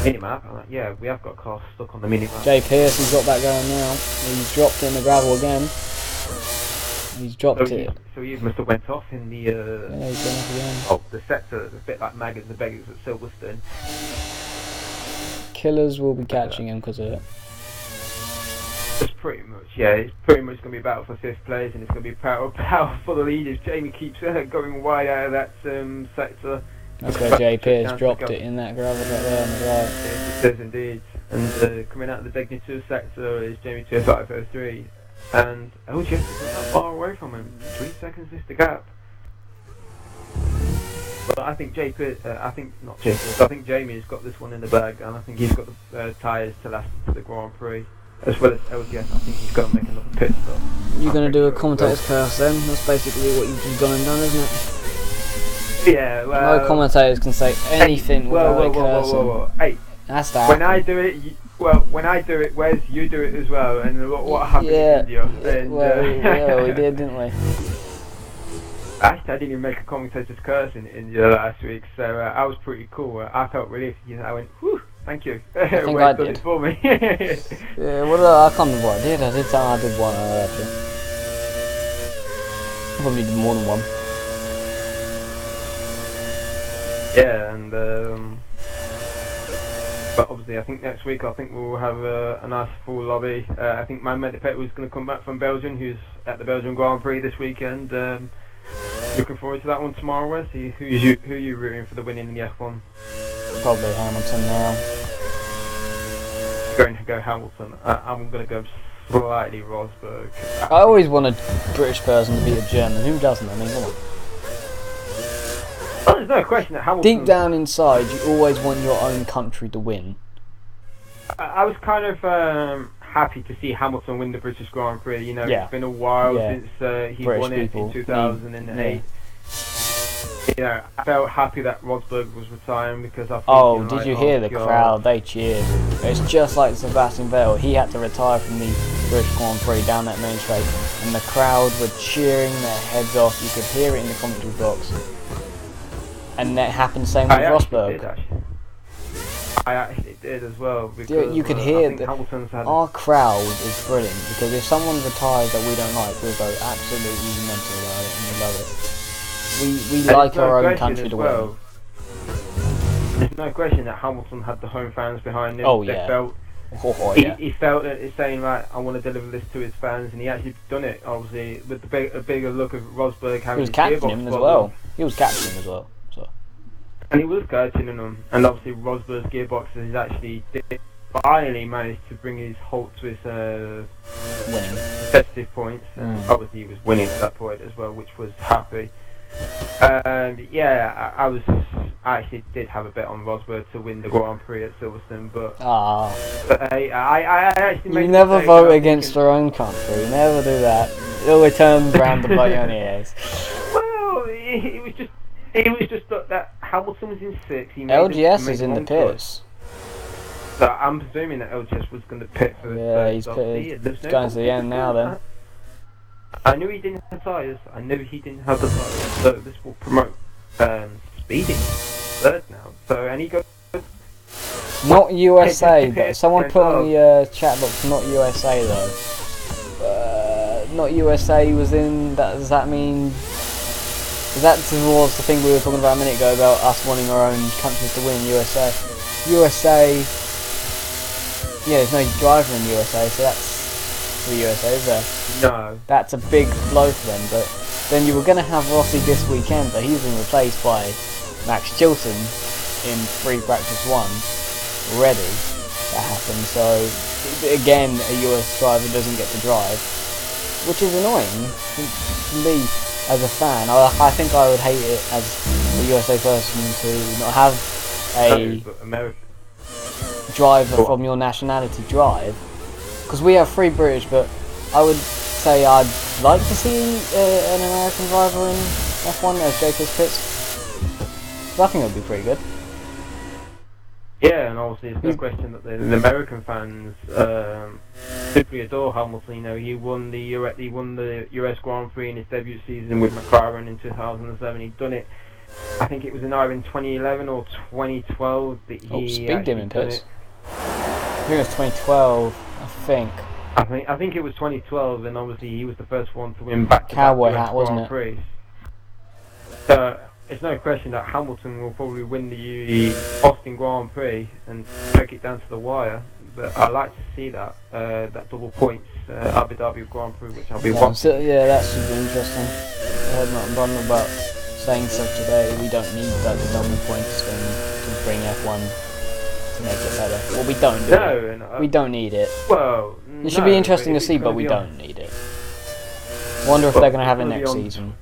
Minimap. I'm like, yeah, we have got a car stuck on the minimap.
Jay Pierce has got that going now. He's dropped it in the gravel again. He's dropped it.
So he must have went off in the
Yeah, he's gone off again.
oh, the sector, a bit like Maggers the Beggars at Silverstone.
Killers will be catching him because of it.
It's pretty much, yeah, it's pretty much going to be a battle for 5th place, and it's going to be a battle for the leaders. Jamie keeps going wide out of that sector.
That's where Jay Pierce dropped it in that gravel right there on the right.
Yes, it does indeed. And coming out of the Dignity sector is Jamie 2503. And LGS is not that far away from him. 3 seconds is the gap. But I think I think Jamie's got this one in the bag, and I think he's got the tyres to last to the Grand Prix. As well as LGS, I think he's going to make another pit stop.
You're going to do a commentator's curse then? That's basically what you've just gone and done, isn't it?
Yeah, well...
No commentators can say anything without cursing.
Hey,
that's that.
When I do it, when I do it, Wes, you do it as well, and what happened in India? And,
well, we did, didn't we?
Actually, I didn't even make a commentator's curse in India last week, so I was pretty cool. I felt relieved. I went, whew, thank you.
I think I did.
It for me.
Yeah, I can't remember what I did. I did one actually. I probably did more than one.
Yeah, and but obviously, I think next week we'll have a nice full lobby. I think my Medipet was going to come back from Belgium, who's at the Belgian Grand Prix this weekend. Looking forward to that one tomorrow. Wes, who are you rooting for the winning in the F1?
Probably Hamilton now.
Going to go Hamilton. I'm going to go slightly Rosberg.
I always want a British person to beat a German. Who doesn't? I mean, come on.
Oh, there's no question that Hamilton...
Deep down inside, you always want your own country to win.
I was kind of happy to see Hamilton win the British Grand Prix. You know,
Yeah.
It's been a while since he
British
won it
people
in 2008. You know, I felt happy that Rosberg was retiring because I think...
Oh, did you hear the crowd? They cheered. It's just like Sebastian Vettel. He had to retire from the British Grand Prix down that main straight, and the crowd were cheering their heads off. You could hear it in the commentary box. And that happened same with Rosberg.
I actually did as well. Because,
Dude, you could hear that our crowd is brilliant, because if someone retires that we don't like, we'll go absolutely mental about it and we love it. We like our own country to win.
There's no question that Hamilton had the home fans behind him.
Oh,
they
yeah.
Felt, he felt that it's saying, right, I want to deliver this to his fans, and he actually done it, obviously, with a bigger look of Rosberg having
He was catching him as well.
And he was coaching them, and obviously Rosberg's gearbox has actually finally managed to bring his halt to his
winning
competitive points. Obviously he was winning at that point as well, which was happy. And yeah, I actually did have a bet on Rosberg to win the Grand Prix at Silverstone, but I actually
you never vote against your own country. You never do that. It always turns around to bite you on the ears.
Well, it was just that Hamilton was in 6th.
LGS is in the pits.
So I'm presuming that LGS was going to pit for
he's pitted. He's going to the end now then.
I knew he didn't have tyres. I knew he didn't have the tyres. So this will promote speeding 3rd now. So, and he goes...
Not USA, but someone put on the chat box, not USA though. Not USA was in, does that mean... That was the thing we were talking about a minute ago about us wanting our own countries to win, USA. USA... Yeah, there's no driver in USA, so that's for USA, is there?
No.
That's a big blow for them, but then you were going to have Rossi this weekend, but he's been replaced by Max Chilton in free practice 1 already. That happened, so again a US driver doesn't get to drive, which is annoying for me as a fan. I think I would hate it as a USA person to not have a driver from your nationality drive, because we have free British, but I would say I'd like to see an American driver in F1 as Jacob's pits. I think it would be pretty good.
Yeah, and obviously it's no question that the American fans simply adore Hamilton. You know, he won the US Grand Prix in his debut season with McLaren in 2007. He'd done it. I think it was in either in 2011 or 2012 that he
speed demon
done
pits.
it.
I think it was 2012.
I think it was 2012, and obviously he was the first one to win back-to-back
Cowboy
US
hat, wasn't
Grand Prix. So it's no question that Hamilton will probably win the Austin Grand Prix and take it down to the wire. But I like to see that double points Abu Dhabi Grand Prix, which I'll be watching.
So, yeah, that should be interesting. I heard Martin Brundle about saying so today. We don't need that double points thing to bring F1 to make it better. Well, we don't do it. We don't need it.
Well,
it should be interesting to see, but we don't need it. Wonder if they're going to have it next season.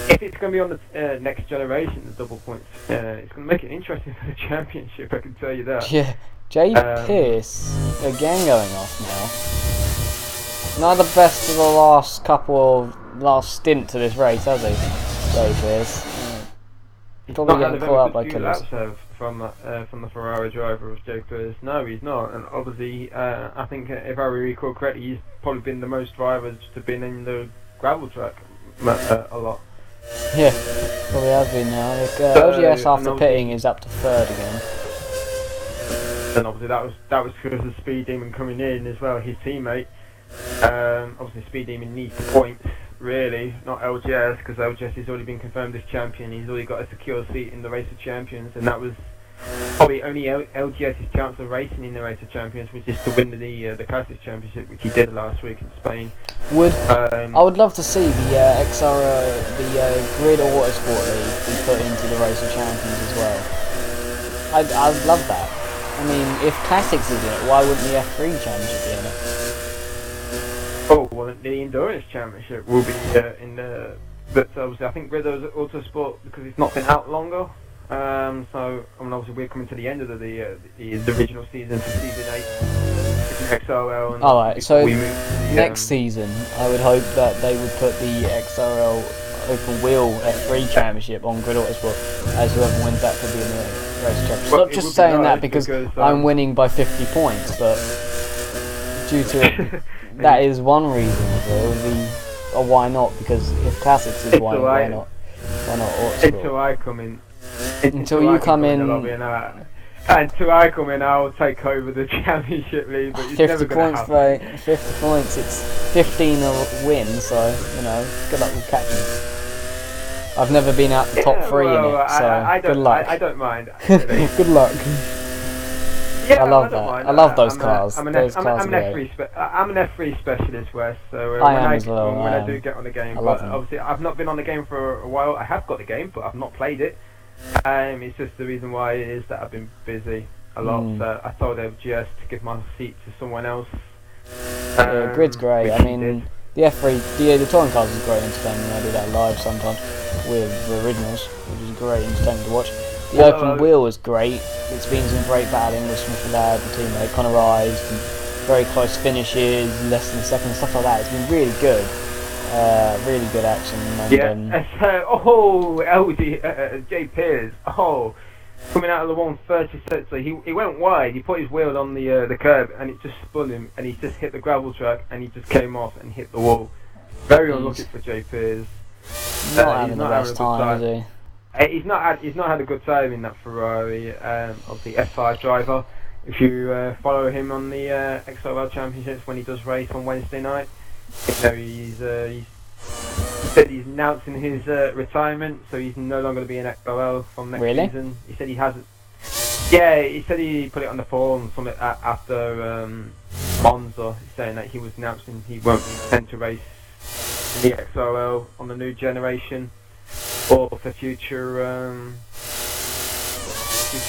If it's going to be on the next generation, the double points, it's going to make it interesting for the championship, I can tell you that.
Yeah, Jay Pearce, again going off now. Not the best of the last stint to this race, has he? Jay Pearce. Probably getting caught up by killers.
From the Ferrari driver of Jay Pearce. No, he's not. And obviously, I think if I recall correctly, he's probably been the most drivers to been in the gravel track a lot.
Yeah, probably has been now. LGS after pitting is up to third again.
And obviously that was because of Speed Demon coming in as well, his teammate. Obviously Speed Demon needs the points, really, not LGS, because LGS has already been confirmed as champion. He's already got a secure seat in the Race of Champions, and that was probably only LGS's chance of racing in the Race of Champions, which is to win the Classics Championship, which he did last week in Spain.
I would love to see the XRL, the Grid Autosport League be put into the Race of Champions as well. I'd love that. I mean, if Classics is in it, why wouldn't the F3 Championship be in it?
Oh, well, the Endurance Championship will be in the... But obviously, I think Grid Autosport, because it's not been out longer. So, I mean, obviously, we're coming to the end of the original season for Season 8. XRL. And
alright, so
next
season, I would hope that they would put the XRL Open Wheel F3 Championship on Grid Autosport, as whoever wins that could be in the Race Championship.
Well,
not just saying that because I'm winning by 50 points, but due to that is one reason. It would be, or why not? Because if Classics is why not? Why not Autosport?
Until I come in.
Until you come in.
Until I come in, I'll take over the championship league. But it's
50
never
points,
happen.
though. 50 points. It's 15 a win, so you know, good luck with catching. I've never been out the top 3 in it, so good luck.
I don't mind.
Good luck.
Yeah,
I love that.
Mind.
I love those cars.
I'm an
great.
F3 specialist, Wes. So
I am as well.
when I do get on the game, but obviously I've not been on the game for a while. I have got the game, but I've not played it. It's just the reason why it is that I've been busy a lot. So I told FGS to give my seat to someone else.
Yeah, Grid's great. I mean, the F3, the touring cars is great entertainment. I do that live sometimes with the originals, which is great entertainment to watch. The Open Wheel is great. It's been some great battling with Smith Lad and teammate Connor Ives, and very close finishes, less than a second, stuff like that. It's been really good. Really good action. And,
Jay Pearce. Coming out of the 130 set, so he went wide. He put his wheel on the curb, and it just spun him, and he just hit the gravel track, and he just came off and hit the wall. Very unlucky for Jay Pearce.
Not having the best time, is he?
He's not had a good time in that Ferrari. Obviously F5 driver. If you follow him on the XRL Championships when he does race on Wednesday night, he said he's announcing his retirement, so he's no longer going to be in XRL from next season. He said he hasn't. Yeah, he said he put it on the forum from after Monza, saying that he was announcing he won't intend to race in the XRL on the new generation or for future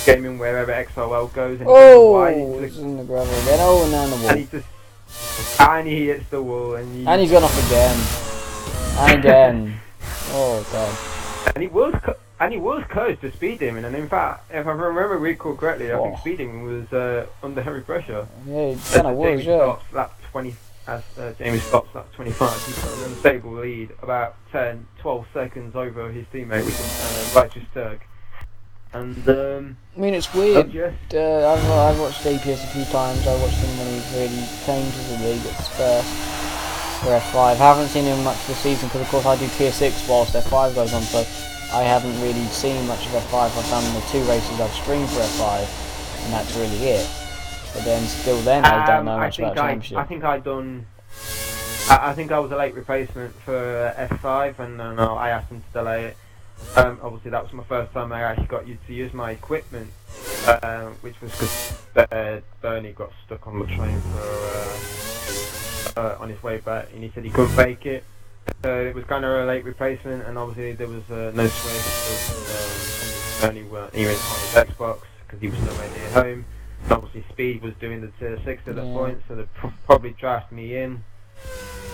gaming wherever XRL goes. And
he's in the gravel again. And down the wall.
And he hits the wall,
and he's gone off again. And again. Oh god.
And he was close to Speed Demon, and in fact, if I recall correctly, I think Speed Demon was under heavy pressure.
Yeah, he kind of was, yeah.
As James stops at 25, he's got an unstable lead, about 10-12 seconds over his teammate, which is Righteous Turk.
I mean, it's weird.
just
I've watched DPS a few times. I watched him when he really came to the league at first for F5. I haven't seen him much this season because, of course, I do Tier 6 whilst F5 goes on, so I haven't really seen much of F5. I've done the 2 races I've streamed for F5, and that's really it. But then, still then, I don't know much about Championship.
I think I was a late replacement for F5, and I asked him to delay it. Obviously, that was my first time I actually got to use my equipment, which was because Bernie got stuck on the train on his way back, and he said he couldn't make it. So it was kind of a late replacement, and obviously there was no switch because Bernie weren't even on his Xbox because he was nowhere near home. And obviously, Speed was doing the Tier 6 at that point, so they probably drafted me in,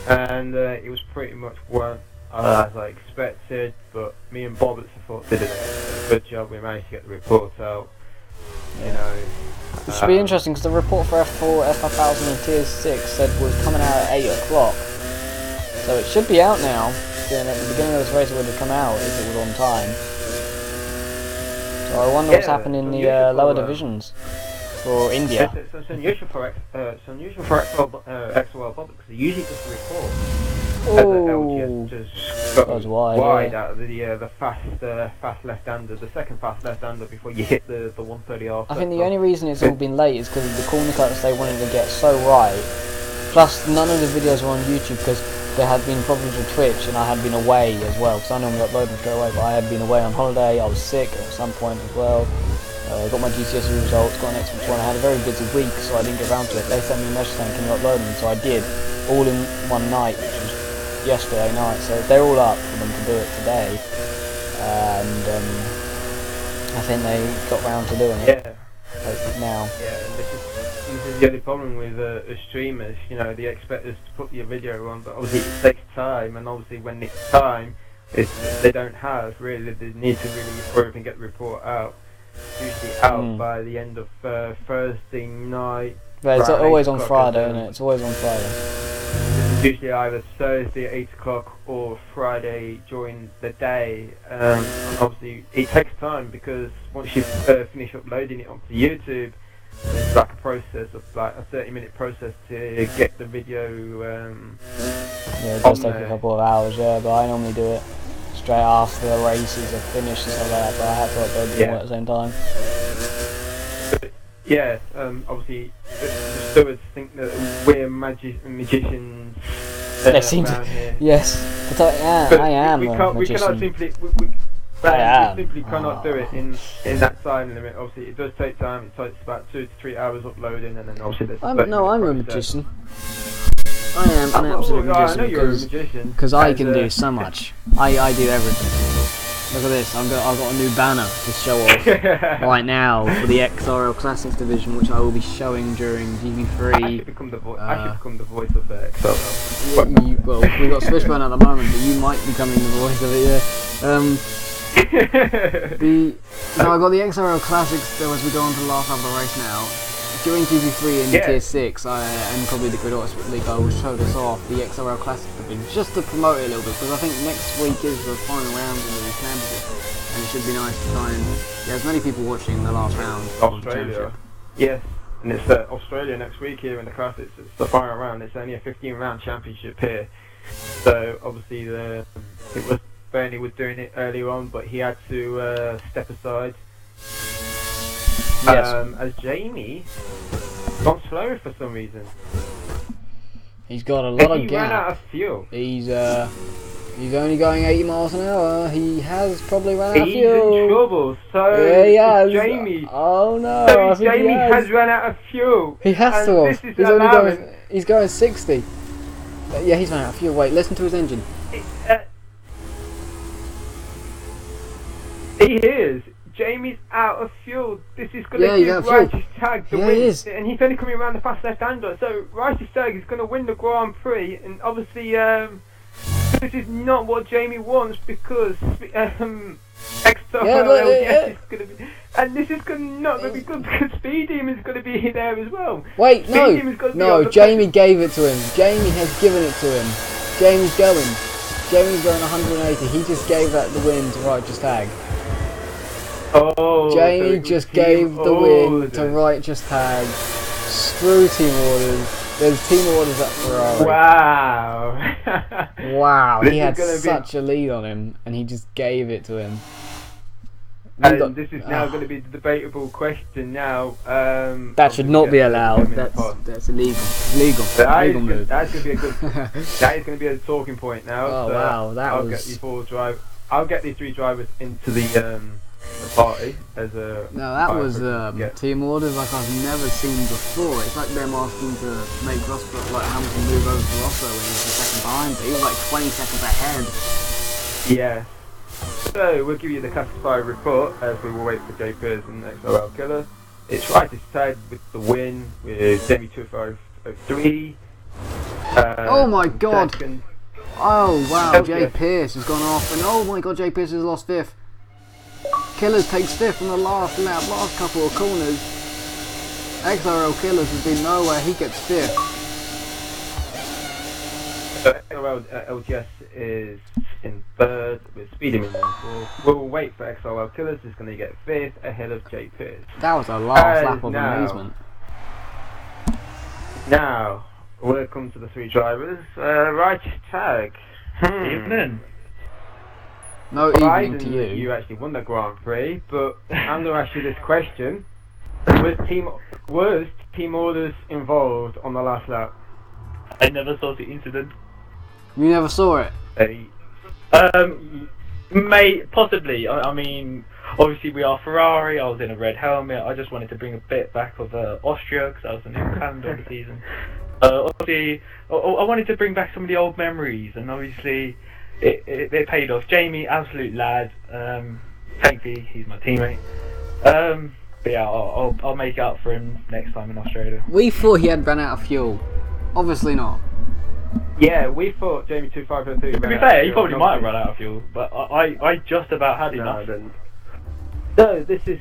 and it was pretty much what as I expected, but me and Bob at Support did a good job. We managed to get the report out, you know.
It should be interesting because the report for F4, F1000 and Tier 6 said was coming out at 8 o'clock. So it should be out now. Then at the beginning of this race it would have come out if it was on time. So I wonder what's happened in the lower divisions for India.
It's unusual for XRL Bob because they usually just report.
Oh,
just
goes wide
out of the fast left-hander, the second fast left-hander before you hit the 130 off.
I think the only reason it's all been late is because of the corner cuts they wanted to get so right. Plus, none of the videos were on YouTube because there had been problems with Twitch and I had been away as well. Because I normally upload them straight away, but I had been away on holiday. I was sick at some point as well. Got my GCSE results, got an Xbox One. I had a very busy week, so I didn't get around to it. They sent me a message saying, "Can you upload them?" So I did, all in one night, which was yesterday night. So they're all up for them to do it today, and I think they got round to doing it. Now.
Yeah, and this is the only problem with streamers. You know, they expect us to put your video on, but obviously it takes time, and obviously when it's time, they don't have really. They need to really hurry up and get the report out. Usually out by the end of Thursday night.
But it's always on Friday, isn't it? It's always on Friday.
It's usually either Thursday at 8 o'clock or Friday during the day. And obviously it takes time because once you finish uploading it onto YouTube, it's like a process of like a 30-minute process to get the video.
Yeah, it does take a couple of hours, but I normally do it straight after the races are finished and stuff like that, but I have to upload them all at the same time.
Yeah, obviously the stewards think that we're magicians
they seem to,
here.
Yes, but I am
we
a
cannot
magician.
simply cannot do it in that time limit. Obviously it does take time. It takes about 2 to 3 hours uploading, and then obviously there's
I'm a magician. I am an absolute
I know you're a magician
because I can do so much. I do everything. Look at this. I've got a new banner to show off right now for the XRL Classics division, which I will be showing during GB3.
I should become the voice of the XRL.
Well, we've got Swishburne at the moment, but you might be becoming the voice of it. Yeah. I got the XRL Classics still as we go on to the last half of the race now. During GB3 and Tier 6, and probably the Grid Auto League, I will show this off, the XRL Classic division, just to promote it a little bit, because I think next week is the final round of the championship, and it should be nice to try and get as many people watching the last round of the championship.
Yes, and it's Australia next week here in the Classics. It's the final round. It's only a 15-round championship here, so obviously Bernie was doing it earlier on, but he had to step aside.
Yes.
As Jamie gone slow for some reason.
He's got a lot of
He
gap.
ran out of fuel.
He's only going 80 miles an hour. He has probably run out of
He's
fuel.
in trouble. So
Yeah, he has.
Jamie.
Oh no!
So
I think
Jamie
he
has run out of fuel.
He has
and
to
this
have.
is
He's going 60. Yeah, he's run out of fuel. Wait, listen to his engine.
He is. Jamie's out of fuel. This is going to give Righteous Tag the win. And he's only coming around the fast left-hander. So Righteous Tag is going to win the Grand Prix. And obviously, this is not what Jamie wants because XRL is going to be. And this is not going to be good because Speed Demon is going to be there as well.
Wait, no, Jamie gave it to him. Jamie has given it to him. Jamie's going 180. He just gave that the win to Righteous Tag.
Oh, so
Jamie
it was
just
team
gave the win
orders.
to Righteous Tag. Screw team orders. There's team orders at Ferrari.
Wow.
Wow,
This
he
is
had
gonna be-
such a lead on him, and he just gave it to him.
And this is now going to be the debatable question now.
That should not be allowed.
That's
That's illegal. Legal move.
That's going to be a good. That is going to be a talking point now.
Oh,
so
wow, that
I'll
was-
get these four drive. I'll get these three drivers into the party as a.
No, that
fire
was
quick get.
team orders like I've never seen before. It's like them asking to make Rosberg, like Hamilton move over to Rosberg when he was a second behind. He was like 20 seconds ahead.
Yeah. So we'll give you the classified report as we will wait for Jay Pearce and XRL Killer. It's Righteous Tag with the win with Demi 2503.
Oh my God.
Second,
Oh wow,
Oh,
Jay
yeah.
Pearce has gone off, and oh my God, Jay Pearce has lost fifth. Killers takes fifth on the last lap, last couple of corners. XRL Killers has been nowhere, he gets fifth.
XRL LGS is in third with Speedy in fourth. We'll wait for XRL Killers, who's going to get fifth ahead of Jay Pearce.
That was a last lap of
now-
amazement.
Now, welcome to the three drivers. Righteous Tag.
Evening.
No evening
Surprising
to
that
you.
you actually won the Grand Prix, but I'm going to ask you this question. Was team orders involved on the last lap?
I never saw the incident.
You never saw it?
Possibly. I mean, obviously we are Ferrari. I was in a red helmet. I just wanted to bring a bit back of Austria because that was the new calendar of the season. Obviously, I wanted to bring back some of the old memories, and obviously it paid off. Jamie, absolute lad. Thankfully, he's my teammate. But yeah, I'll make up for him next time in Australia.
We thought he had run out of fuel. Obviously not.
Yeah, we thought Jamie 2503.
To be fair, he probably might have run out of fuel, but I just about had
No, I
enough.
didn't. So this is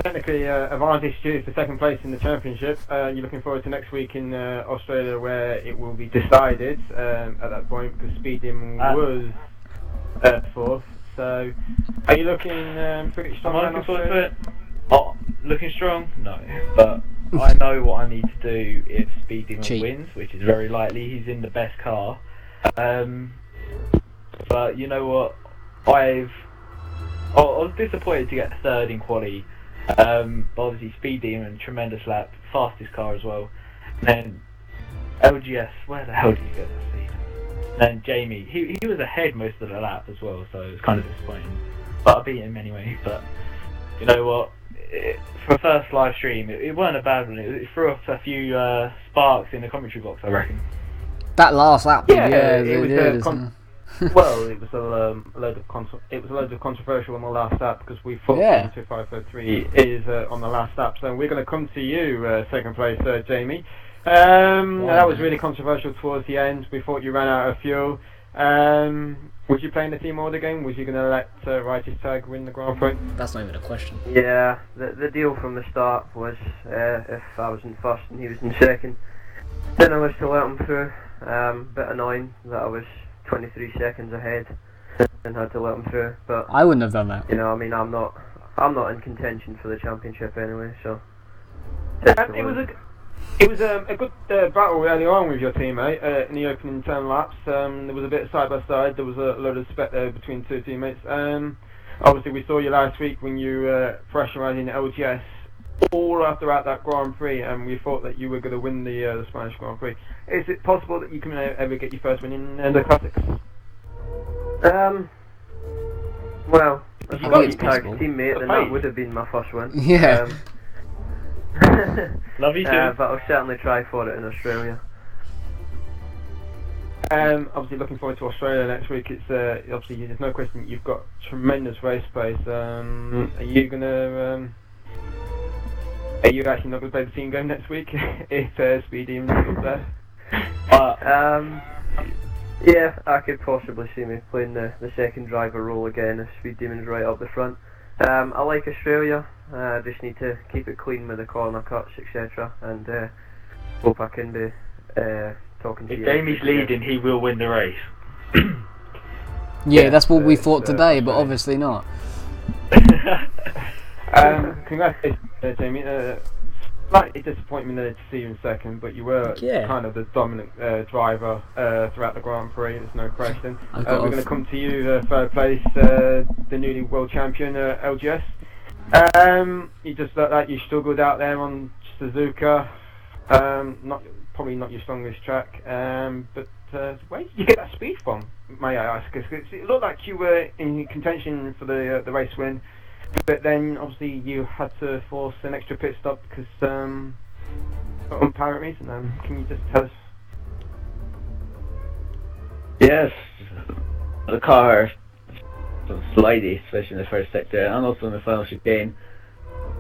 technically advantage to you for second place in the championship. You're looking forward to next week in Australia, where it will be decided at that point, because Speeding was fourth. So, are you looking pretty strong?
Am I
in
looking forward
Australia?
to it? Oh, looking strong? No, but I know what I need to do if Speed Demon
Cheat.
wins, which is very likely. He's in the best car. But you know what? I was disappointed to get third in quali. But obviously Speed Demon, tremendous lap, fastest car as well. And LGS, where the hell did you get that seat? And Jamie, he was ahead most of the lap as well, so it was kind of disappointing. But I beat him anyway. But you know what? For first live stream, it weren't a bad one. It threw off a few sparks in the commentary box, I reckon.
That last lap,
Yeah,
it
it was
did.
Well, it was a load of controversial on the last lap, because we thought
Yeah.
2503 is on the last lap. So we're going to come to you, second place, Jamie. That was really controversial towards the end. We thought you ran out of fuel. Was you playing the team order game? Was you going to let Righteous Tag win the Grand Prix?
That's not even a question.
Yeah, the deal from the start was if I was in first and he was in second, then I was to let him through. Bit annoying that I was 23 seconds ahead and had to let him through. But
I wouldn't have done that.
you know, I mean, I'm not in contention for the championship anyway. So
It was a good battle early on with your teammate in the opening 10 laps. There was a bit of side by side. There was a load of spec there between two teammates. Obviously, we saw you last week when you were pressurising LGS all after that Grand Prix, and we thought that you were going to win the Spanish Grand Prix. Is it possible that you can ever get your first win in the classics?
well,
You
if
got
I
it
was Tag's
possible.
teammate, then that would have been my first win.
Yeah.
Love you too.
But I'll certainly try for it in Australia.
Obviously, looking forward to Australia next week. It's obviously there's no question that you've got tremendous race pace. Are you gonna? Are you actually not going to play the team game next week if Speedy is up there?
Yeah, I could possibly see me playing the second driver role again if Speed Demon's right up the front. I like Australia. I just need to keep it clean with the corner cuts, etc. And hope I can be talking to
If
you.
Jamie's leading, he will win the race.
Yeah, that's what we thought
so
today, but
okay.
obviously not.
Congratulations, Jamie. Slightly disappointment there to see you in second, but you were
Yeah.
kind of the dominant driver throughout the Grand Prix. There's no question.
I
We're
got
going to
off.
come to you, third place, the newly world champion LGS. You just looked like you struggled out there on Suzuka. Probably not your strongest track, but where did you get that speed from, may I ask? 'Cause it looked like you were in contention for the race win, but then obviously you had to force an extra pit stop because for apparent reason. Can you just tell us?
Yes, the car was slidey, especially in the first sector, and also in the final chicane.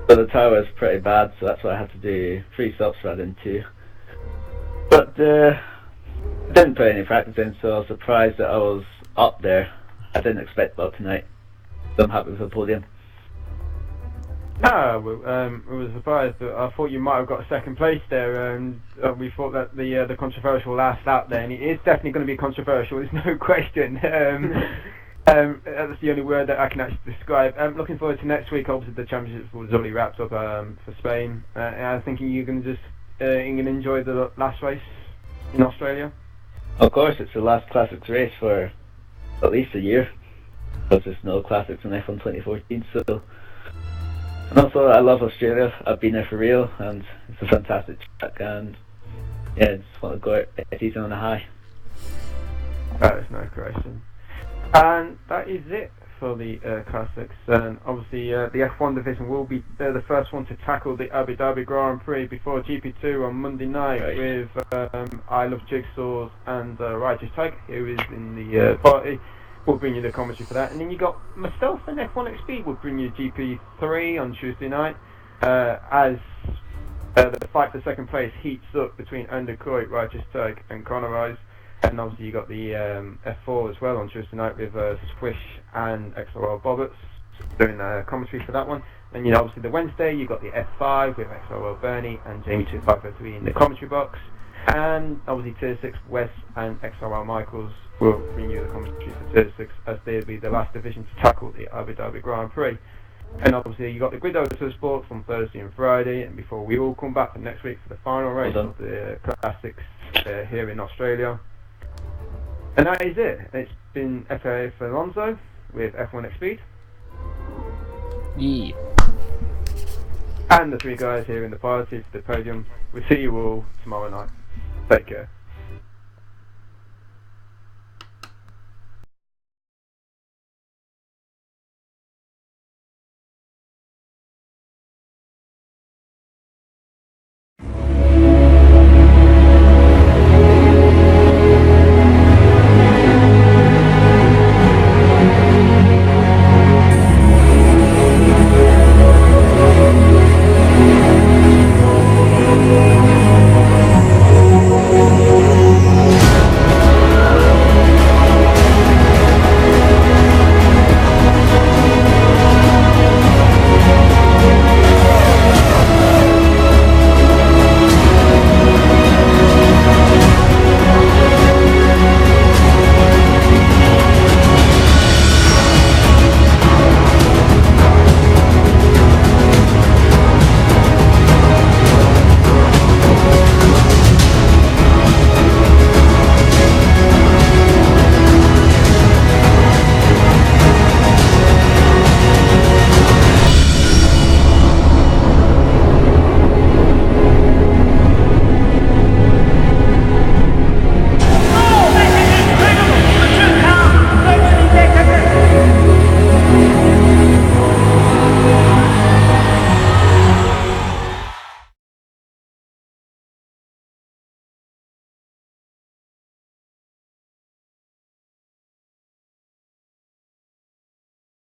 But the tower was pretty bad, so that's why I had to do 3 stops rather than 2. But I didn't put any practice in, so I was surprised that I was up there. I didn't expect that tonight, so I'm happy with the podium.
We were surprised, but I thought you might have got second place there. We thought that the controversial last lap there, and it is definitely going to be controversial. There's no question. That's the only word that I can actually describe. Looking forward to next week. Obviously, the championship was already wrapped up for Spain. And I was thinking you're going to just enjoy the last race in Australia.
Of course, it's the last Classics race for at least a year, because there's no Classics in F1 2014. So, and also I love Australia. I've been there for real, and it's a fantastic track. And yeah, I just want to go out a season on a high.
That is no question. And that is it for the Classics. And obviously, the F1 division will be the first one to tackle the Abu Dhabi Grand Prix before GP2 on Monday night,
Right.
with I Love Jigsaws and Righteous Tag, who is in the party. We'll bring you the commentary for that. And then you got myself and F1 XP will bring you GP3 on Tuesday night, as the fight for second place heats up between Undercoit, Righteous Tag and Conorize. And obviously you got the F4 as well on Tuesday night with Squish and XRL Bobbits doing commentary for that one. Then obviously the Wednesday you got the F5 with XRL Bernie and Jamie2503 in the commentary box. And obviously Tier 6 Wes and XRL Michaels will bring you the commentary for Tier 6, as they'll be the last division to tackle the Abu Dhabi Grand Prix. And obviously you got the Grid Auto Sport from Thursday and Friday, and before we all come back for next week for the final race of the Classics here in Australia. And that is it. It's been FA for Alonso with F1 X Speed.
Yeah.
And the 3 guys here in the party for the podium. We'll see you all tomorrow night. Take care.